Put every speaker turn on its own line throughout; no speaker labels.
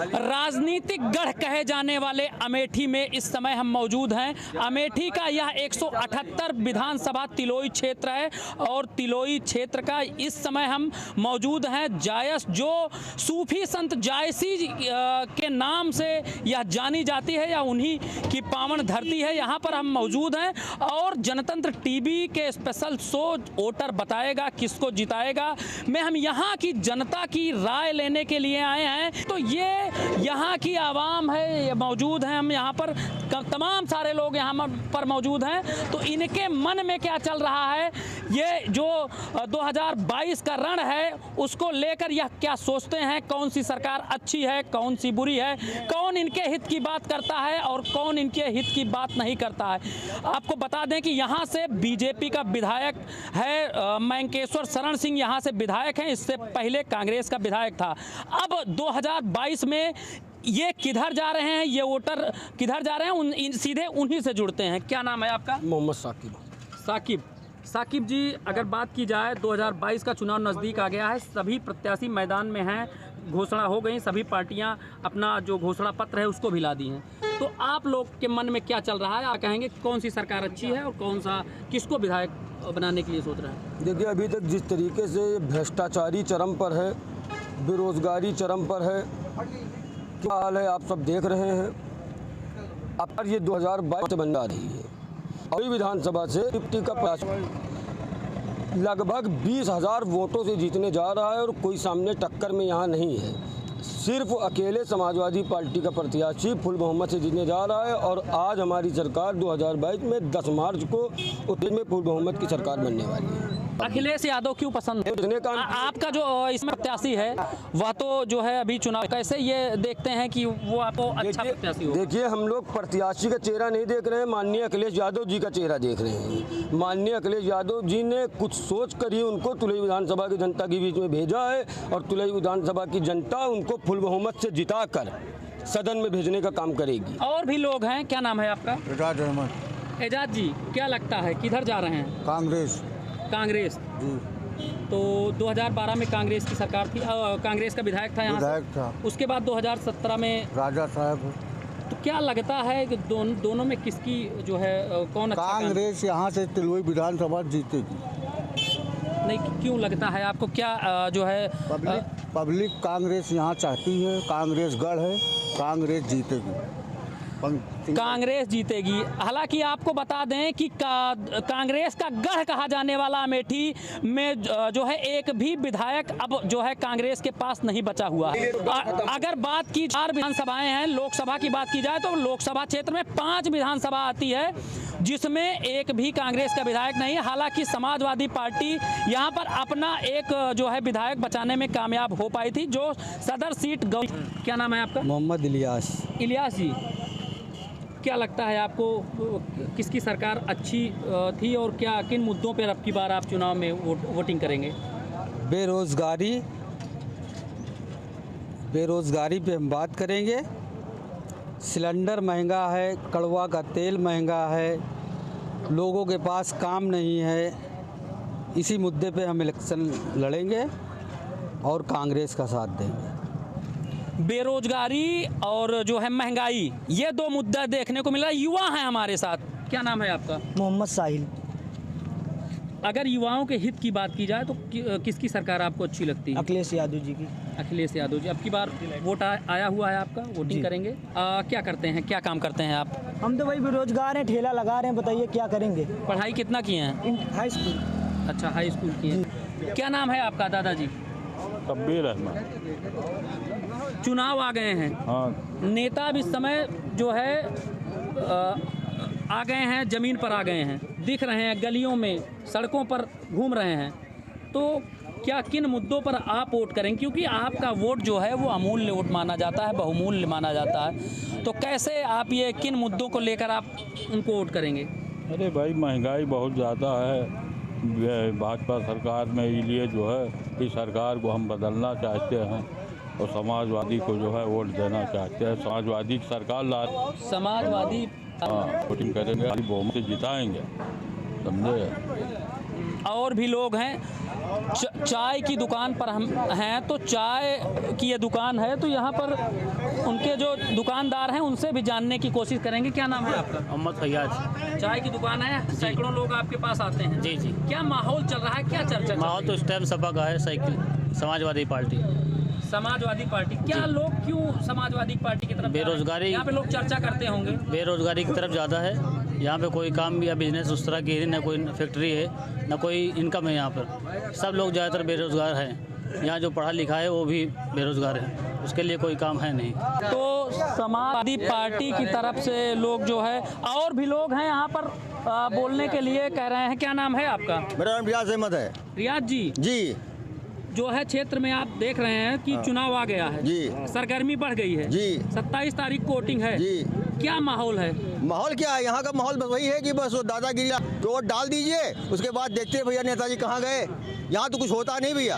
राजनीतिक गढ़ कहे जाने वाले अमेठी में इस समय हम मौजूद हैं। अमेठी का यह 178 विधानसभा तिलोई क्षेत्र है और तिलोई क्षेत्र का इस समय हम मौजूद हैं जायस, जो सूफी संत जायसी के नाम से यह जानी जाती है या उन्हीं की पावन धरती है। यहाँ पर हम मौजूद हैं और जनतंत्र टीवी के स्पेशल शो वोटर बताएगा किसको जिताएगा में हम यहाँ की जनता की राय लेने के लिए आए हैं। तो ये यहाँ की आवाम है, ये मौजूद हैं, हम यहाँ पर तमाम सारे लोग यहाँ पर मौजूद हैं। तो इनके मन में क्या चल रहा है, ये जो 2022 का रण है उसको लेकर यह क्या सोचते हैं, कौन सी सरकार अच्छी है, कौन सी बुरी है, कौन इनके हित की बात करता है और कौन इनके हित की बात नहीं करता है। आपको बता दें कि यहाँ से बीजेपी का विधायक है मैंकेश्वर शरण सिंह, यहाँ से विधायक हैं, इससे पहले कांग्रेस का विधायक था। अब 2022 में ये किधर जा रहे हैं, ये वोटर किधर जा रहे हैं, सीधे उन्हीं से जुड़ते हैं। क्या नाम है आपका?
मोहम्मद साकिब।
साकिब जी, अगर बात की जाए 2022 का चुनाव नज़दीक आ गया है, सभी प्रत्याशी मैदान में हैं, घोषणा हो गई, सभी पार्टियां अपना जो घोषणा पत्र है उसको भी ला दी हैं। तो आप लोग के मन में क्या चल रहा है, आप कहेंगे कौन सी सरकार अच्छी है और कौन सा किसको विधायक बनाने के लिए सोच रहे हैं?
देखिए, अभी तक जिस तरीके से भ्रष्टाचारी चरम पर है, बेरोजगारी चरम पर है, क्या हाल है आप सब देख रहे हैं। अब ये 2022 से बन रही है और विधानसभा से डिप्टी का प्रयास लगभग 20,000 वोटों से जीतने जा रहा है और कोई सामने टक्कर में यहाँ नहीं है। सिर्फ अकेले समाजवादी पार्टी का प्रत्याशी फुल बहुमत से जीतने जा रहा है और आज हमारी सरकार 2022 में 10 मार्च को उत्तर में फुल बहुमत की सरकार बनने वाली है।
अखिलेश यादव क्यों पसंद है? आपका जो इसमें प्रत्याशी है वह तो जो है अभी चुनाव, कैसे ये देखते हैं कि वो आपको अच्छा प्रत्याशी हो?
देखिए, हम लोग प्रत्याशी का चेहरा नहीं देख रहे हैं, माननीय अखिलेश यादव जी का चेहरा देख रहे हैं। माननीय अखिलेश यादव जी ने कुछ सोच कर ही उनको तुलई विधानसभा की जनता के बीच में भेजा है और तुलई विधानसभा की जनता उनको फुल बहुमत से जिताकर सदन में भेजने का काम करेगी।
और भी लोग हैं, क्या नाम है आपका?
एजाज अहमद।
एजाज जी, क्या लगता है किधर जा रहे हैं? कांग्रेस
जी।
तो 2012 में कांग्रेस की सरकार थी, कांग्रेस का विधायक था यहाँ
था।
उसके बाद 2017 में
राजा साहब।
तो क्या लगता है कि दोनों में किसकी जो है कौन अच्छा?
कांग्रेस यहाँ से तिलोई विधानसभा जीतेगी।
नहीं, क्यों लगता है आपको, क्या जो है
पब्लिक कांग्रेस यहाँ चाहती है, कांग्रेस गढ़ है, कांग्रेस जीतेगी।
कांग्रेस जीतेगी। हालांकि आपको बता दें कि कांग्रेस का गढ़ कहा जाने वाला अमेठी में जो है एक भी विधायक अब जो है कांग्रेस के पास नहीं बचा हुआ। अगर बात की 4 विधानसभाएं हैं, लोकसभा की बात की जाए तो लोकसभा क्षेत्र में 5 विधानसभा आती है जिसमें एक भी कांग्रेस का विधायक नहीं है। हालांकि समाजवादी पार्टी यहाँ पर अपना एक जो है विधायक बचाने में कामयाब हो पाई थी, जो सदर सीट क्या नाम है आपका?
मोहम्मद इलियास
जी, क्या लगता है आपको किसकी सरकार अच्छी थी और क्या किन मुद्दों पर अब की बार आप चुनाव में वोटिंग करेंगे?
बेरोज़गारी पे हम बात करेंगे। सिलेंडर महंगा है, कड़वा का तेल महंगा है, लोगों के पास काम नहीं है, इसी मुद्दे पे हम इलेक्शन लड़ेंगे और कांग्रेस का साथ देंगे।
बेरोजगारी और जो है महंगाई, ये 2 मुद्दा देखने को मिला। युवा हैं हमारे साथ, क्या नाम है आपका?
मोहम्मद साहिल।
अगर युवाओं के हित की बात की जाए तो किसकी सरकार आपको अच्छी लगती है?
अखिलेश यादव जी की।
अखिलेश यादव जी, अब की बार वोट आया हुआ है आपका, वोटिंग करेंगे? क्या करते हैं, क्या काम करते हैं आप?
हम तो वही बेरोजगार हैं, ठेला लगा रहे हैं, बताइए क्या करेंगे।
पढ़ाई कितना किए हैं?
High school.
अच्छा, हाई स्कूल किए हैं। क्या नाम है आपका दादाजी?
शब्बीर अहमद।
चुनाव आ गए हैं,
हाँ।
नेता अब इस समय जो है आ गए हैं, ज़मीन पर आ गए हैं, दिख रहे हैं, गलियों में सड़कों पर घूम रहे हैं। तो क्या किन मुद्दों पर आप वोट करेंगे, क्योंकि आपका वोट जो है वो अमूल्य वोट माना जाता है, बहुमूल्य माना जाता है, तो कैसे आप ये किन मुद्दों को लेकर आप उनको वोट करेंगे?
अरे भाई, महंगाई बहुत ज़्यादा है। भाजपा सरकार में इसलिए जो है इस सरकार को हम बदलना चाहते हैं और समाजवादी को जो है वोट देना चाहते हैं। समाजवादी की सरकार
समाजवादी
वोटिंग करेंगे, बहुमत से जिताएंगे, समझे।
और भी लोग हैं, चाय की दुकान पर हम हैं, तो चाय की ये दुकान है, तो यहाँ पर उनके जो दुकानदार हैं उनसे भी जानने की कोशिश करेंगे। क्या नाम है आपका?
मोहम्मद फैयाज।
चाय की दुकान है, सैकड़ों लोग आपके पास आते हैं।
जी जी।
क्या माहौल चल रहा है, क्या चर्चा?
माहौल तो इस टाइम सपा का है, cycle Samajwadi party.
Samajwadi party, क्या लोग क्यों समाजवादी पार्टी की तरफ?
बेरोजगारी,
यहाँ पे लोग चर्चा करते होंगे।
बेरोजगारी की तरफ ज़्यादा है। यहाँ पे कोई काम या बिजनेस उस तरह की है, ना कोई फैक्ट्री है, ना कोई इनकम है। यहाँ पर सब लोग ज़्यादातर बेरोजगार हैं। यहाँ जो पढ़ा लिखा है वो भी बेरोजगार है, उसके लिए कोई काम है नहीं।
तो समाजवादी पार्टी की तरफ से लोग जो है, और भी लोग हैं यहाँ पर बोलने के लिए कह रहे हैं। क्या नाम है आपका?
मेरा नाम रियाज अहमद है।
रियाज जी,
जी
जो है क्षेत्र में आप देख रहे हैं कि चुनाव आ गया है
जी,
सरगर्मी बढ़ गई है
जी,
27 तारीख को वोटिंग है
जी।
क्या माहौल है?
माहौल क्या है यहाँ का? माहौल बस वही है कि बस वो दादागिरी तो वोट डाल दीजिए, उसके बाद देखते हैं भैया नेताजी कहाँ गए। यहाँ तो कुछ होता नहीं भैया।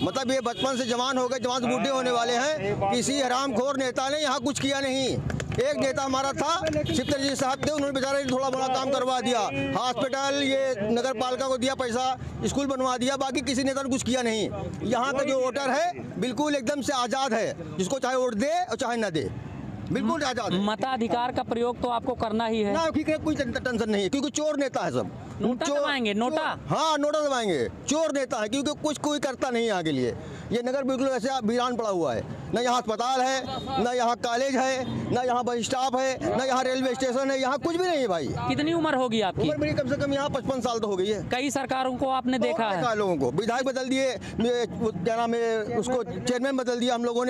मतलब ये बचपन से जवान हो गए, जवान से बूढ़े होने वाले हैं। किसी हरामखोर नेता ने यहाँ कुछ किया नहीं। एक नेता हमारा था, शिवतर जी साहब थे, उन्होंने बेचारे थोड़ा बड़ा काम करवा दिया। हॉस्पिटल, ये नगर पालिका को दिया पैसा, स्कूल बनवा दिया। बाकी किसी नेता ने कुछ किया नहीं। यहाँ का जो वोटर है बिल्कुल एकदम से आज़ाद है, जिसको चाहे वोट दे और चाहे ना दे, बिल्कुल आज़ाद है।
मताधिकार का प्रयोग तो आपको करना ही है
ना, क्योंकि कोई टेंशन नहीं है, क्योंकि चोर नेता है सब।
नोटा दबाएंगे, नोटा?
हाँ, नोटा दबाएंगे। चोर नेता है, क्योंकि कुछ कोई करता नहीं यहाँ के लिए। ये नगर बिल्कुल ऐसे वीरान पड़ा हुआ है। ना यहाँ अस्पताल है, ना यहाँ कॉलेज है, ना यहाँ बस स्टॉप है, ना यहाँ रेलवे स्टेशन है। यहाँ कुछ भी नहीं है भाई।
कितनी उम्र होगी आपकी?
उम्र मेरी कम से कम यहाँ 55 साल तो हो गई है।
कई सरकारों को आपने देखा है?
लोगों को विधायक बदल दिए, क्या नाम है उसको, चेयरमैन बदल दिया हम लोगों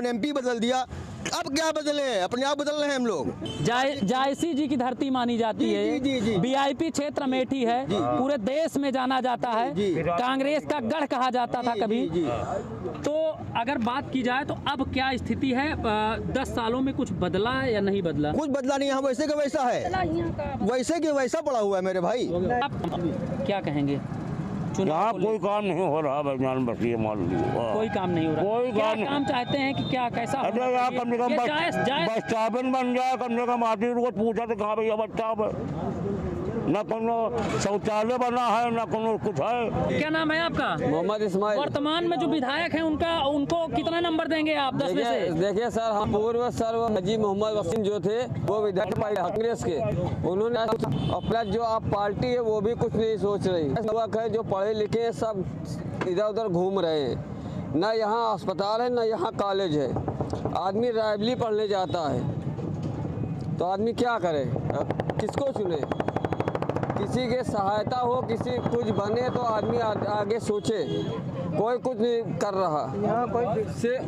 ने MP बदल दिया। अब क्या बदले, अपने आप बदल रहे हैं हम लोग।
जायसी जी की धरती मानी जाती है।
जी, जी, जी।
VIP क्षेत्र अमेठी है, पूरे देश में जाना जाता है। कांग्रेस का गढ़ कहा जाता था कभी। तो अगर बात की जाए तो अब क्या स्थिति है? 10 सालों में कुछ बदला है या नहीं बदला?
कुछ बदला नहीं है, वैसे का वैसा है, वैसे के वैसा पड़ा हुआ है मेरे भाई।
आप क्या कहेंगे?
यहाँ कोई काम नहीं हो रहा भाईजान, बस ये मान लीजिए
कोई काम नहीं हो रहा।
कोई
क्या
काम
काम चाहते हैं कि क्या कैसा?
अरे यहाँ कम से कम बस स्टॉप बन जाए, कम से कम आदमी को पूछा तो कहाँ भैया बस स्टॉप है। न कोनो शौचालय बना है, न कोनो कुछ है।
क्या नाम है आपका?
मोहम्मद इस्माइल।
वर्तमान में जो विधायक हैं उनको कितना नंबर देंगे आप 10 में से?
देखिए सर, हम पूर्व सर्व हाजी मोहम्मद वसीम जो थे वो विधायक कांग्रेस के, उन्होंने अपना जो आप पार्टी है वो भी कुछ नहीं सोच रही। युवक है जो पढ़े लिखे हैं, सब इधर उधर घूम रहे हैं। ना यहाँ अस्पताल है, ना यहाँ कॉलेज है। आदमी राइवली पढ़ने जाता है तो आदमी क्या करे, किसको चुने? किसी के सहायता हो, किसी कुछ बने तो आदमी आगे सोचे। कोई कुछ नहीं कर रहा।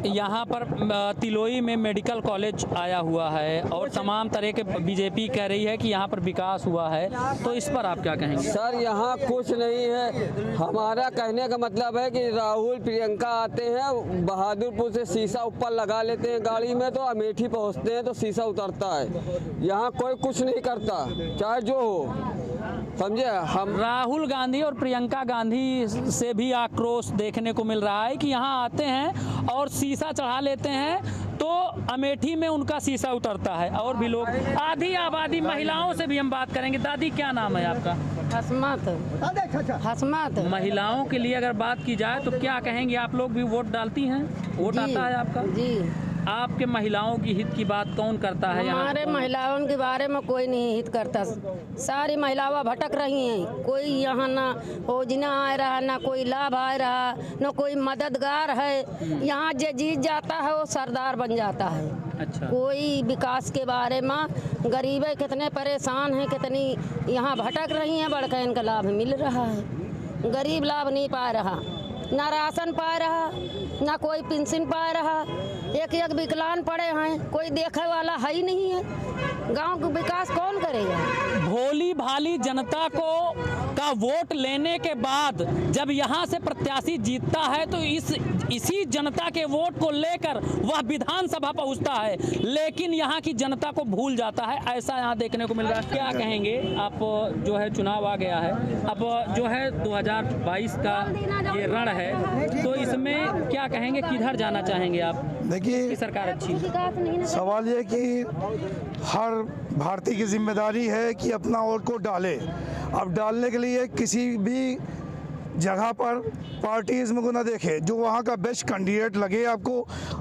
यहाँ पर तिलोई में मेडिकल कॉलेज आया हुआ है और तमाम तरह के बीजेपी कह रही है कि यहाँ पर विकास हुआ है, तो इस पर आप क्या कहेंगे?
सर यहाँ कुछ नहीं है। हमारा कहने का मतलब है कि राहुल प्रियंका आते हैं, बहादुरपुर से शीशा ऊपर लगा लेते हैं गाड़ी में, तो अमेठी पहुँचते हैं तो शीशा उतरता है। यहाँ कोई कुछ नहीं करता, चाहे जो हो, समझे। हम
राहुल गांधी और प्रियंका गांधी से भी आक्रोश देखने को मिल रहा है कि यहाँ आते हैं और शीशा चढ़ा लेते हैं तो अमेठी में उनका शीशा उतरता है। और भी लोग, आधी आबादी महिलाओं से भी हम बात करेंगे। दादी, क्या नाम है आपका?
हसमत।
महिलाओं के लिए अगर बात की जाए तो क्या कहेंगे? आप लोग भी वोट डालती हैं? वोट आता है आपका?
जी।
आपके महिलाओं की हित की बात कौन करता है?
हमारे महिलाओं के बारे में कोई नहीं हित करता। सारी महिलाएं भटक रही हैं। कोई यहाँ ना योजना आ रहा, ना कोई लाभ आ रहा, ना कोई मददगार है। यहाँ जो जीत जाता है वो सरदार बन जाता है।
अच्छा।
कोई विकास के बारे में, गरीबें कितने परेशान हैं, कितनी यहाँ भटक रही हैं, बड़का इनका लाभ मिल रहा है। गरीब लाभ नहीं पा रहा, ना राशन पा रहा, ना कोई पेंशन पा रहा। एक विकलांग पड़े हैं, कोई देखे वाला है ही नहीं है। गांव का विकास कौन करेगा?
भोली भाली जनता का वोट लेने के बाद जब यहाँ से प्रत्याशी जीतता है तो इसी जनता के वोट को लेकर वह विधानसभा पहुँचता है, लेकिन यहाँ की जनता को भूल जाता है। ऐसा यहाँ देखने को मिल रहा है। क्या कहेंगे आप? जो है चुनाव आ गया है, अब जो है 2022 का ये रण है, तो इसमें क्या कहेंगे? किधर जाना चाहेंगे आप?
देखिए,
सरकार अच्छी।
सवाल ये कि हर भारतीय की जिम्मेदारी है कि अपना वोट को डाले। अब डालने के लिए किसी भी जगह पर पार्टीज़म को ना देखे, जो वहाँ का बेस्ट कैंडिडेट लगे आपको,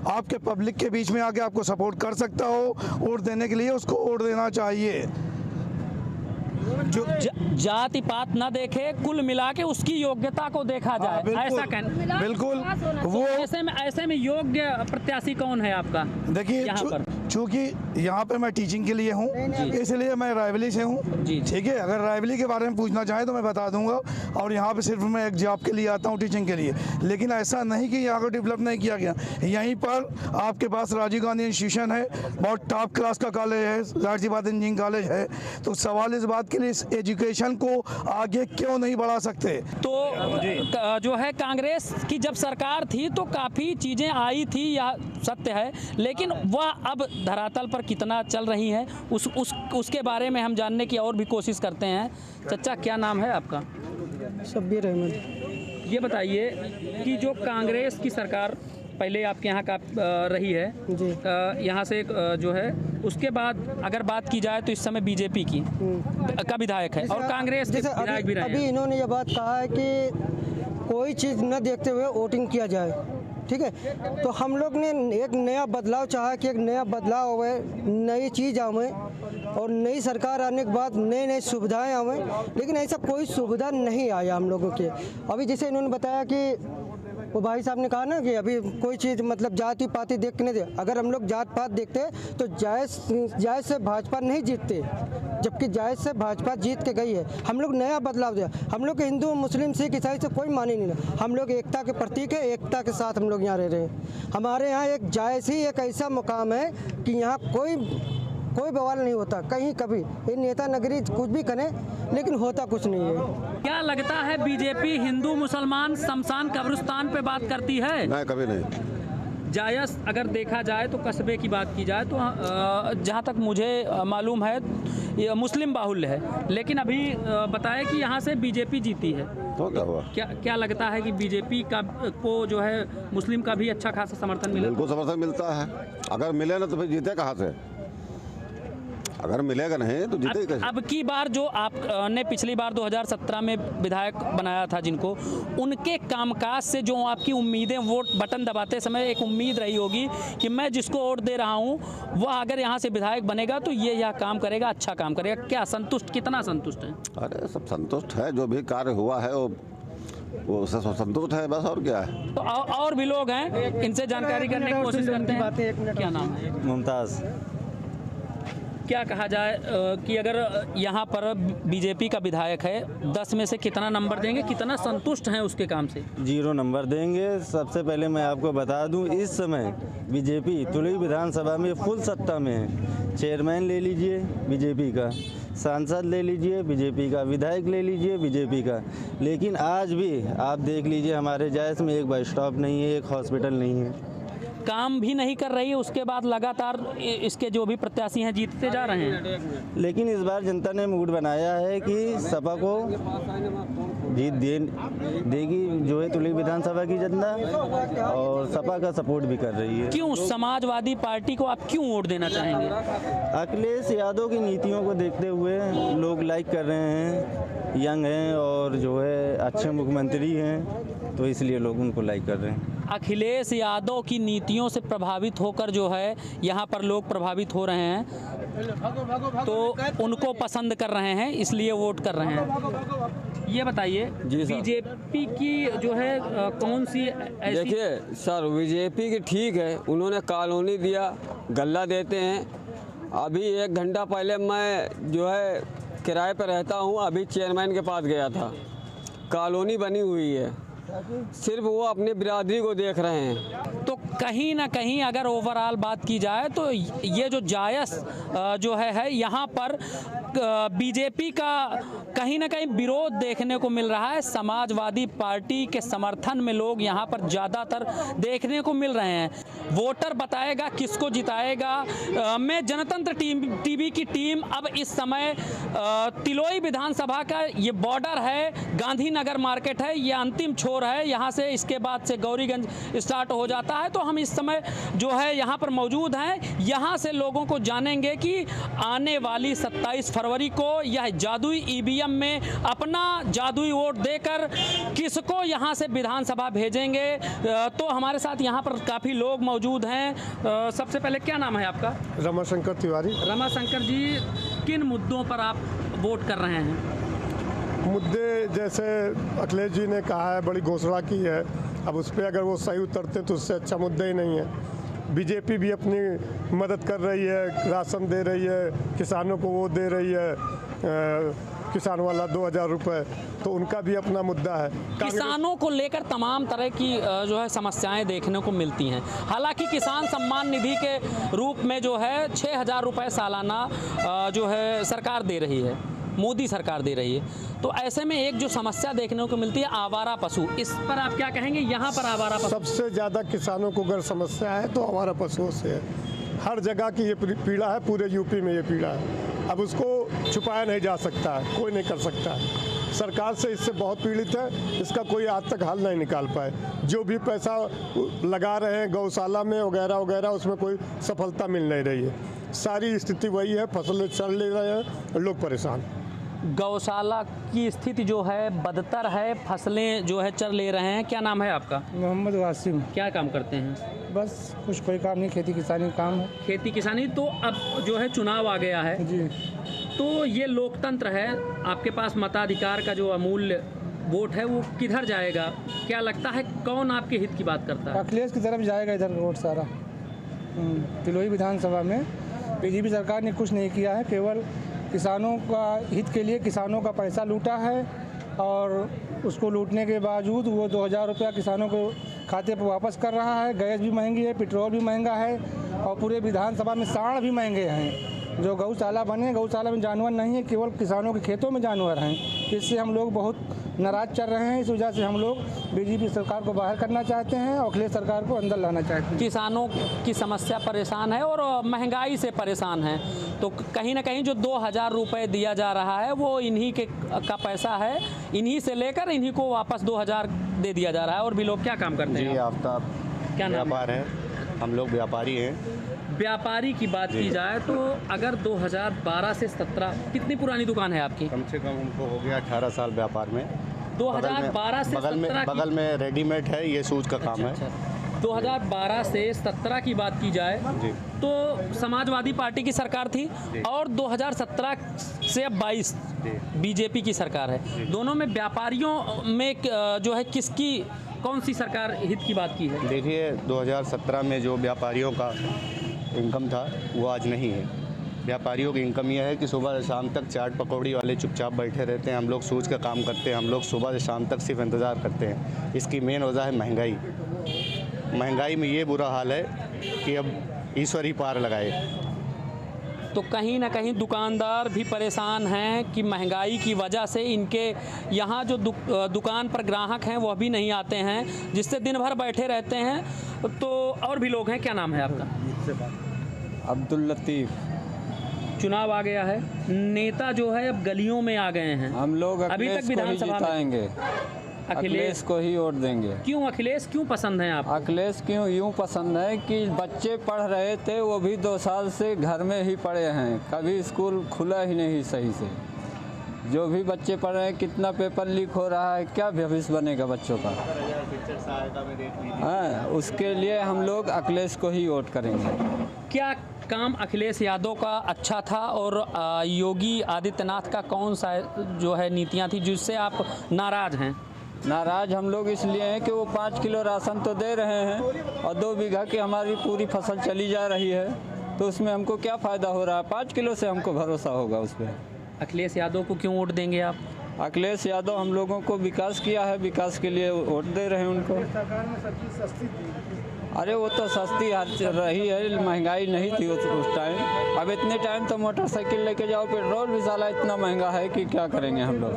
आपके पब्लिक के बीच में आके आपको सपोर्ट कर सकता हो, वोट देने के लिए उसको वोट देना चाहिए।
जो जाति पात न देखे, कुल मिला के उसकी योग्यता को देखा जाए, ऐसा कहना।
बिल्कुल। वो
ऐसे में योग्य प्रत्याशी कौन है आपका?
देखिए, चूँकि यहाँ पे मैं टीचिंग के लिए हूँ, इसलिए मैं रायबली से हूँ, ठीक है। अगर रायबली के बारे में पूछना चाहें तो मैं बता दूंगा, और यहाँ पे सिर्फ मैं एक जॉब के लिए आता हूँ, टीचिंग के लिए। लेकिन ऐसा नहीं कि यहाँ को डेवलप नहीं किया गया। यहीं पर आपके पास राजीव गांधी इंस्टीट्यूशन है, बहुत टॉप क्लास का कॉलेज है, जाहिर सी बात इंजीनियरिंग कॉलेज है। तो सवाल इस बात के लिए, इस एजुकेशन को आगे क्यों नहीं बढ़ा सकते?
तो जो है कांग्रेस की जब सरकार थी तो काफ़ी चीज़ें आई थी, यह सत्य है, लेकिन वह अब धरातल पर कितना चल रही है उसके बारे में हम जानने की और भी कोशिश करते हैं। चचा, क्या नाम है आपका?
शब्बीर अहमद।
ये बताइए कि जो कांग्रेस की सरकार पहले आपके यहाँ का रही है
जी,
यहाँ से जो है, उसके बाद अगर बात की जाए तो इस समय बीजेपी की का विधायक है और कांग्रेस के विधायक भी रहे हैं।
अभी इन्होंने ये बात कहा है कि कोई चीज़ न देखते हुए वोटिंग किया जाए, ठीक है। तो हम लोग ने एक नया बदलाव चाहा कि एक नया बदलाव होवे, नई चीज़ आवे और नई सरकार आने के बाद नई नई सुविधाएं आवे, लेकिन ऐसा कोई सुविधा नहीं आया हम लोगों के। अभी जैसे इन्होंने बताया कि वो भाई साहब ने कहा ना कि अभी कोई चीज़ मतलब जाति पाति देख के नहीं दे। अगर हम लोग जात पात देखते तो जायज़ से भाजपा नहीं जीतते, जबकि जायज़ से भाजपा जीत के गई है। हम लोग नया बदलाव दिया। हम लोग के हिंदू मुस्लिम सिख ईसाई से कोई माने नहीं है। हम लोग एकता के प्रतीक है, एकता के साथ हम लोग यहाँ रह रहे हैं। हमारे यहाँ एक जायज़ ही एक ऐसा मुकाम है कि यहाँ कोई बवाल नहीं होता कहीं कभी। ये नेता नगरी कुछ भी करें लेकिन होता कुछ नहीं है।
क्या लगता है बीजेपी हिंदू मुसलमान शमशान कब्रिस्तान पे बात करती है?
नहीं, कभी नहीं।
जायज़ अगर देखा जाए तो कस्बे की बात की जाए तो जहाँ तक मुझे मालूम है ये मुस्लिम बाहुल्य है, लेकिन अभी बताया कि यहाँ से बीजेपी जीती है।
तो क्या हुआ?
क्या लगता है कि बीजेपी को जो है मुस्लिम का भी अच्छा खासा समर्थन मिला?
बिल्कुल समर्थन मिलता है। अगर मिले ना तो फिर जीते कहाँ से? अगर मिलेगा नहीं तो जीते कैसे?
अब की बार जो आपने पिछली बार 2017 में विधायक बनाया था जिनको, उनके कामकाज से जो आपकी उम्मीदें, वोट बटन दबाते समय एक उम्मीद रही होगी कि मैं जिसको वोट दे रहा हूं वह अगर यहां से विधायक बनेगा तो यह काम करेगा, अच्छा काम करेगा। क्या संतुष्ट, कितना संतुष्ट है?
अरे सब संतुष्ट है, जो भी कार्य हुआ है वो सब संतुष्ट है, बस और क्या है।
तो और भी लोग हैं, इनसे जानकारी करने की कोशिश करते हैं। क्या नाम है?
मुमताज़।
क्या कहा जाए कि अगर यहाँ पर बीजेपी का विधायक है, 10 में से कितना नंबर देंगे, कितना संतुष्ट हैं उसके काम से?
0 नंबर देंगे। सबसे पहले मैं आपको बता दूं, इस समय बीजेपी तुलई विधानसभा में फुल सत्ता में है। चेयरमैन ले लीजिए बीजेपी का, सांसद ले लीजिए बीजेपी का, विधायक ले लीजिए बीजेपी का। लेकिन आज भी आप देख लीजिए हमारे जायस में एक बस स्टॉप नहीं है, एक हॉस्पिटल नहीं है,
काम भी नहीं कर रही है। उसके बाद लगातार इसके जो भी प्रत्याशी हैं जीतते जा रहे हैं।
लेकिन इस बार जनता ने मूड बनाया है कि सपा को जीत देगी जो है तुलई विधानसभा की जनता, और सपा का सपोर्ट भी कर रही है।
क्यों समाजवादी पार्टी को आप क्यों वोट देना चाहेंगे?
अखिलेश यादव की नीतियों को देखते हुए लोग लाइक कर रहे हैं, यंग हैं और जो है अच्छे मुख्यमंत्री हैं, तो इसलिए लोग उनको लाइक कर रहे हैं।
अखिलेश यादव की नीतियों से प्रभावित होकर जो है यहाँ पर लोग प्रभावित हो रहे हैं, तो उनको पसंद कर रहे हैं, इसलिए वोट कर रहे हैं। ये बताइए बीजेपी की जो है कौन सी ऐसी?
देखिए सर, बीजेपी की ठीक है, उन्होंने कॉलोनी दिया, गल्ला देते हैं। अभी 1 घंटा पहले मैं जो है किराए पर रहता हूँ, अभी चेयरमैन के पास गया था, कॉलोनी बनी हुई है, सिर्फ वो अपने बिरादरी को देख रहे हैं।
तो कहीं ना कहीं अगर ओवरऑल बात की जाए तो ये जो जायज़ जो है यहाँ पर बीजेपी का कहीं ना कहीं विरोध देखने को मिल रहा है। समाजवादी पार्टी के समर्थन में लोग यहाँ पर ज़्यादातर देखने को मिल रहे हैं। वोटर बताएगा किसको जिताएगा। मैं जनतंत्र टीवी की टीम अब इस समय तिलोई विधानसभा का ये बॉर्डर है, गांधीनगर मार्केट है, ये अंतिम छोर है, यहाँ से इसके बाद से गौरीगंज स्टार्ट हो जाता है। तो हम इस समय जो है यहाँ पर मौजूद हैं, यहाँ से लोगों को जानेंगे कि आने वाली 27 फरवरी फरवरी को यह जादुई ईवीएम में अपना जादुई वोट देकर किसको यहाँ से विधानसभा भेजेंगे। तो हमारे साथ यहाँ पर काफ़ी लोग मौजूद हैं। सबसे पहले क्या नाम है आपका?
रमाशंकर तिवारी।
रमाशंकर जी, किन मुद्दों पर आप वोट कर रहे हैं?
मुद्दे जैसे अखिलेश जी ने कहा है, बड़ी घोषणा की है, अब उस पर अगर वो सही उतरते तो उससे अच्छा मुद्दा ही नहीं है। बीजेपी भी अपनी मदद कर रही है, राशन दे रही है, किसानों को वो दे रही है, किसान वाला 2000 रुपये, तो उनका भी अपना मुद्दा है।
किसानों को लेकर तमाम तरह की जो है समस्याएं देखने को मिलती हैं। हालांकि किसान सम्मान निधि के रूप में जो है 6000 रुपये सालाना जो है सरकार दे रही है, मोदी सरकार दे रही है। तो ऐसे में एक जो समस्या देखने को मिलती है आवारा पशु, इस पर आप क्या कहेंगे? यहाँ पर आवारा पशु
सबसे ज़्यादा किसानों को अगर समस्या है तो आवारा पशुओं से है। हर जगह की ये पीड़ा है, पूरे यूपी में ये पीड़ा है। अब उसको छुपाया नहीं जा सकता है, कोई नहीं कर सकता है। सरकार से इससे बहुत पीड़ित है, इसका कोई आज तक हल नहीं निकाल पाए। जो भी पैसा लगा रहे हैं गौशाला में वगैरह वगैरह, उसमें कोई सफलता मिल नहीं रही है। सारी स्थिति वही है, फसलें चढ़ ले रहे हैं, लोग परेशान।
गौशाला की स्थिति जो है बदतर है, फसलें जो है चर ले रहे हैं। क्या नाम है आपका?
मोहम्मद वासिम।
क्या काम करते हैं?
बस कुछ कोई काम नहीं, खेती किसानी काम है।
खेती किसानी। तो अब जो है चुनाव आ गया है
जी,
तो ये लोकतंत्र है, आपके पास मताधिकार का जो अमूल्य वोट है वो किधर जाएगा? क्या लगता है कौन आपके हित की बात करता है?
अखिलेश की तरफ जाएगा इधर वोट सारा। तिलोई विधानसभा में बीजेपी सरकार ने कुछ नहीं किया है, केवल किसानों का हित के लिए किसानों का पैसा लूटा है, और उसको लूटने के बावजूद वो 2000 रुपया किसानों को खाते पर वापस कर रहा है। गैस भी महंगी है, पेट्रोल भी महंगा है, और पूरे विधानसभा में सांड भी महंगे हैं। जो गौशाला बने, गौशाला में जानवर नहीं है, केवल किसानों के खेतों में जानवर हैं। इससे हम लोग बहुत नाराज चल रहे हैं। इस वजह से हम लोग बीजेपी सरकार को बाहर करना चाहते हैं और अखिलेश सरकार को अंदर लाना चाहते हैं।
किसानों की समस्या परेशान है और महंगाई से परेशान है, तो कहीं ना कहीं जो 2000 रुपये दिया जा रहा है वो इन्हीं का पैसा है, इन्हीं से लेकर इन्हीं को वापस 2000 दे दिया जा रहा है। और भी लोग क्या काम करते हैं?
जी, आफ्ताब
क्या
व्यापार है, हम लोग व्यापारी हैं।
व्यापारी की बात की जाए तो अगर 2012 से 17, कितनी पुरानी दुकान है आपकी?
कम से कम हमको हो गया 18 साल व्यापार में।
2012 से 17
बगल में रेडीमेड है, ये सूज का काम है।
2012 से 17 की बात की जाए तो समाजवादी पार्टी की सरकार थी, और 2017 से अब 22 बीजेपी की सरकार है। दोनों में व्यापारियों में जो है किसकी, कौन सी सरकार हित की बात की है?
देखिए, 2017 में जो व्यापारियों का इनकम था वो आज नहीं है। व्यापारियों की इनकम यह है कि सुबह से शाम तक चाट पकौड़ी वाले चुपचाप बैठे रहते हैं। हम लोग सूझ का काम करते हैं, हम लोग सुबह से शाम तक सिर्फ इंतज़ार करते हैं। इसकी मेन वजह है महंगाई। महंगाई में ये बुरा हाल है कि अब ईश्वर ही पार लगाए।
तो कहीं ना कहीं दुकानदार भी परेशान हैं कि महंगाई की वजह से इनके यहाँ जो दुकान पर ग्राहक हैं वह भी नहीं आते हैं, जिससे दिन भर बैठे रहते हैं। तो और भी लोग हैं। क्या नाम है आपका?
अब्दुल लतीफ़।
चुनाव आ गया है, नेता जो है अब गलियों में आ गए हैं।
हम लोग
अभी तक विधानसभा में
अखिलेश को ही वोट देंगे।
क्यों अखिलेश क्यों पसंद है आप?
अखिलेश क्यों यूँ पसंद है कि बच्चे पढ़ रहे थे, वो भी 2 साल से घर में ही पढ़े हैं, कभी स्कूल खुला ही नहीं सही से। जो भी बच्चे पढ़ रहे हैं, कितना पेपर लीक हो रहा है, क्या भविष्य बनेगा बच्चों का? हाँ, उसके लिए हम लोग अखिलेश को ही वोट करेंगे।
क्या काम अखिलेश यादव का अच्छा था और योगी आदित्यनाथ का कौन सा जो है नीतियाँ थी जिससे आप नाराज़ हैं?
नाराज़ हम लोग इसलिए हैं कि वो 5 किलो राशन तो दे रहे हैं और 2 बीघा की हमारी पूरी फसल चली जा रही है, तो उसमें हमको क्या फ़ायदा हो रहा है? 5 किलो से हमको भरोसा होगा उस पर।
अखिलेश यादव को क्यों वोट देंगे आप?
अखिलेश यादव हम लोगों को विकास किया है, विकास के लिए वोट दे रहे हैं उनको।
सरकार में सब्जी सस्ती थी।
अरे वो तो सस्ती रही है, महंगाई नहीं थी उस टाइम। अब इतने टाइम तो मोटरसाइकिल लेके जाओ, पेट्रोल भी साला इतना महंगा है कि क्या करेंगे हम लोग।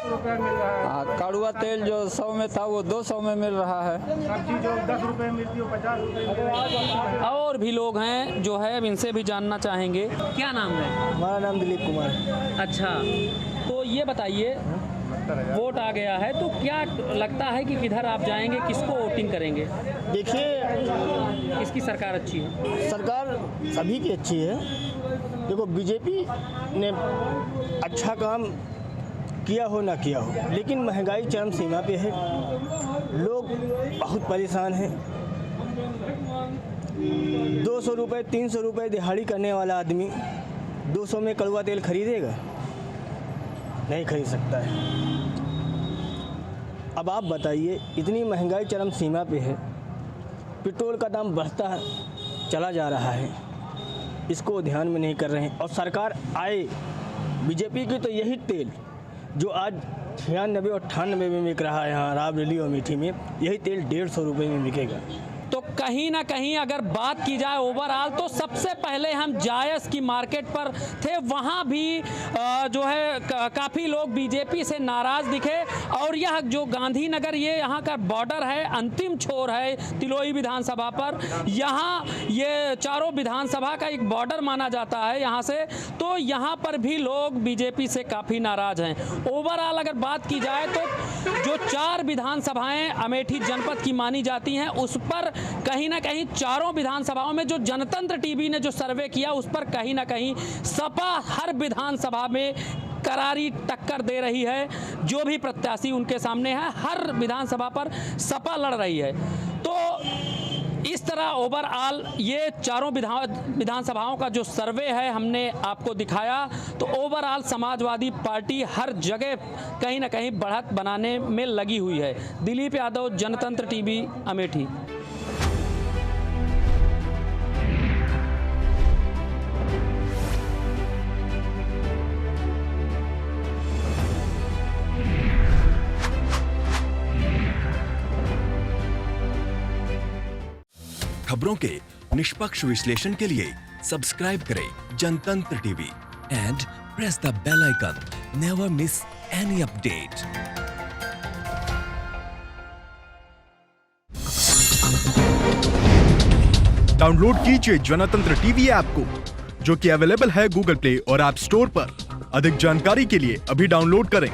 हाँ, कड़वा तेल जो 100 में था वो 200 में मिल रहा है।
सब्जी जो 10 रुपये मिलती है वो 50 रुपये।
और भी लोग हैं जो है, अब इनसे भी जानना चाहेंगे। क्या नाम है?
हमारा नाम दिलीप कुमार।
अच्छा, तो ये बताइए वोट आ गया है, तो क्या लगता है कि किधर आप जाएंगे, किसको वोटिंग करेंगे?
देखिए,
किसकी सरकार अच्छी है?
सरकार सभी की अच्छी है। देखो, बीजेपी ने अच्छा काम किया हो ना किया हो, लेकिन महंगाई चरम सीमा पे है, लोग बहुत परेशान हैं। 200 रुपये 300 रुपये दिहाड़ी करने वाला आदमी 200 में कड़वा तेल खरीदेगा? नहीं खरीद सकता है। अब आप बताइए, इतनी महंगाई चरम सीमा पे है, पेट्रोल का दाम बढ़ता चला जा रहा है, इसको ध्यान में नहीं कर रहे हैं। और सरकार आए बीजेपी की तो यही तेल जो आज 96 और 98 में बिक रहा है यहाँ रायबरेली और मीठी में, यही तेल 150 रुपये में बिकेगा।
तो कहीं ना कहीं अगर बात की जाए ओवरऑल, तो सबसे पहले हम जायस की मार्केट पर थे, वहाँ भी जो है काफ़ी लोग बीजेपी से नाराज़ दिखे। और यह जो गांधीनगर, ये यहाँ का बॉर्डर है, अंतिम छोर है तिलोई विधानसभा पर, यहाँ ये चारों विधानसभा का एक बॉर्डर माना जाता है यहाँ से, तो यहाँ पर भी लोग बीजेपी से काफ़ी नाराज़ हैं। ओवरऑल अगर बात की जाए तो जो 4 विधानसभाएँ अमेठी जनपद की मानी जाती हैं, उस पर कहीं ना कहीं चारों विधानसभाओं में जो जनतंत्र टीवी ने जो सर्वे किया, उस पर कहीं ना कहीं सपा हर विधानसभा में करारी टक्कर दे रही है। जो भी प्रत्याशी उनके सामने है, हर विधानसभा पर सपा लड़ रही है। तो इस तरह ओवरऑल ये चारों विधानसभाओं का जो सर्वे है हमने आपको दिखाया, तो ओवरऑल समाजवादी पार्टी हर जगह कहीं ना कहीं बढ़त बनाने में लगी हुई है। दिलीप यादव, जनतंत्र टीवी, अमेठी।
खबरों के निष्पक्ष विश्लेषण के लिए सब्सक्राइब करें Jantantra TV and press the bell icon. Never miss any update.
Download कीजिए जनतंत्र टीवी ऐप को, जो कि अवेलेबल है गूगल प्ले और ऐप स्टोर पर। अधिक जानकारी के लिए अभी डाउनलोड करें।